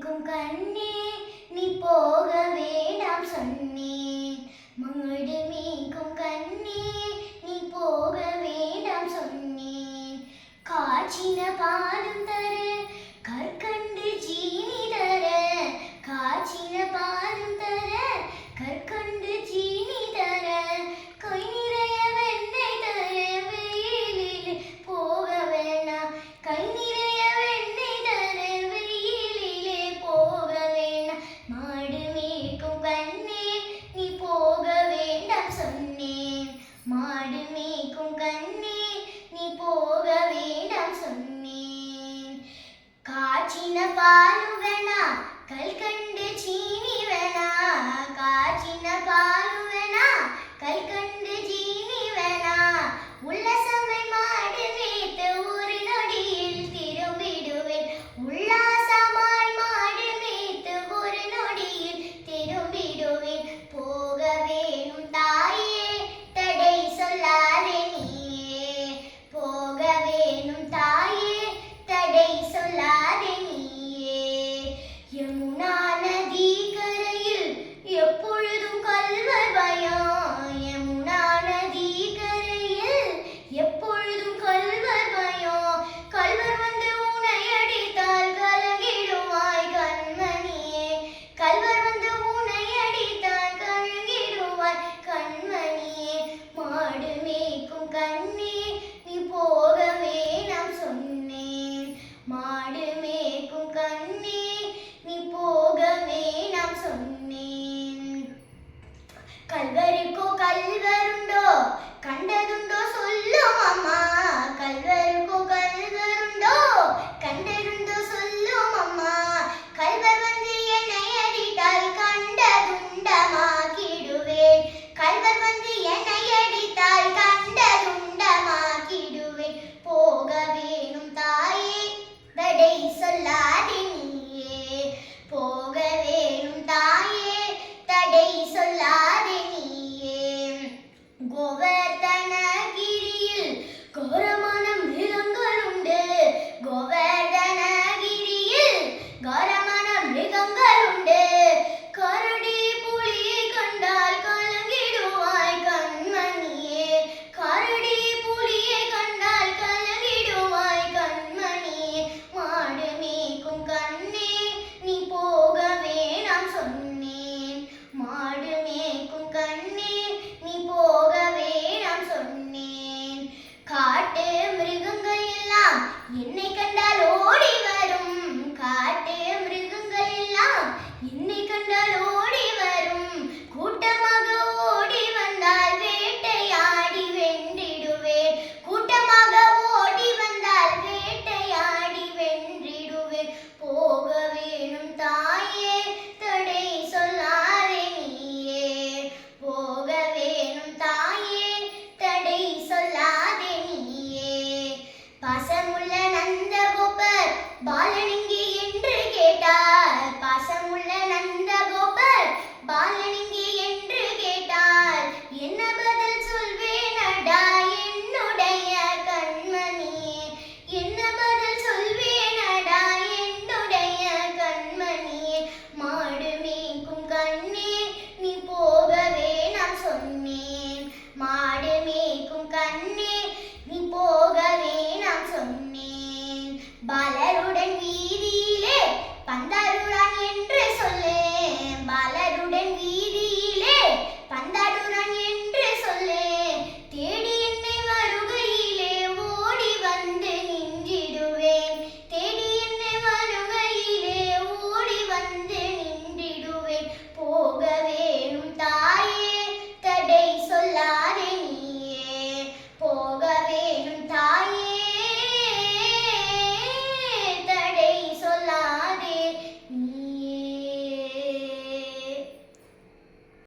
மேய்க்கும் கண்ணே நீ போக வேண்டாம் சொன்னேன். மாடு மேய்க்கும் கண்ணே நீ போக வேண்டாம் சொன்னேன். காய்ச்சின பாலும் தர கற்கண்டு ஜீனி தர, காய்ச்சின பாலும் தர கற்கண்டு ஜீனி தர, கை நிறைய வெண்ணெய் தர வெயிலில் போக வேண்டாம். கை நிறைய வெண்ணெய் தர வெயிலிலே போக வேண்டாம். மாடு மேய்க்கும் கண்ணே நீ போக வேண்டாம் சொன்னேன். மாடு மேய்க்கும் கண்ணே நீ போக வேண்டாம் சொன்னேன். காய்ச்சின பாலும் வேணா கல்கண்டு சீனி வேணா, காய்ச்சின பாலும் வேணா கல்கண்டு சீனி வேணா. உல்லாசமை மாடு மேய்த்து ஒரு நொடியில் திரும்பிடுவேன். உல்லாசமாய் மாடு மேய்த்து ஒரு நொடியில் திரும்பிடுவேன். போக வேணும் தாயே தடை சொல்லாதே நீயே, போக வேணும் தாயே தடை சொல்லாதே நீயே. யமுனா நதி கரையில் எப்பொழுதும் கல்வர் பயம், யமுனா நதி கரையில் எப்பொழுதும் கல்வர் பயம். கல்வர் வந்து உன்னை அடித்தால் கலங்கிடுவாய் கண்மணியே, கல்வர் வந்து உன்னை அடித்தால் கலங்கிடுவாய் கண்மணியே. மாடு மேய்க்கும் கண்ணே நீ போக வேணாம் சொன்னேன். மாடு மேய்க்கும் கண்ணே நீ போக வேணாம் சொன்னேன். கல்வருக்கோ கல்வருண்டோ கண்டதுண்டோ சொல்லும் அம்மா, கல்வருக்கோ கல்வருண்டோ கண்டதுண்டோ சொல்லும் அம்மா. கல்வர் வந்து என்னை அடித்தால் கண்டதுண்டமாக்கிடுவேன், கல்வர் வந்து என்னை அடித்தால் கண்டதுண்டமாக்கிடுவேன். போக வேணும் தாயே தடை சொல்லாதே நீயே, போக வேணும் தாயே தடை சொல்லாதே நீயே. கோவர்தனகிரியில் கோரமான மிருகங்கள் உண்டு, கோவர்தனகிரியில் கோரமான மிருகங்கள் உண்டு. கரடி புலியை கண்டால் கலங்கிடுவாய் கண்மணியே, கரடி புலியை கண்டால் கலங்கிடுவாய் கண்மணியே. மாடு மேய்க்கும் கண்ணே நீ போக வேணாம் சொன்னேன். மாடு மேய்க்கும் கண்ணே நீ போக வேணாம் சொன்னேன். காட்டு மிருகங்கள் எல்லாம் என்னை கண்டால் ஓடி வரும், காட்டு மிருகங்கள் எல்லாம் என்னை கண்டால் ஓடி வரும். கூட்டமாக ஓடி வந்தால் வேட்டையாடி வென்றிடுவேன், கூட்டமாக ஓடி வந்தால் வேட்டையாடி வென்றிடுவேன். போக வேணும் தாயே தடை சொல்லாதே நீயே, போக வேணும் தாயே தடை சொல்லாதே நீயே. பாசமுள்ள நந்தகோபர் பாலனின்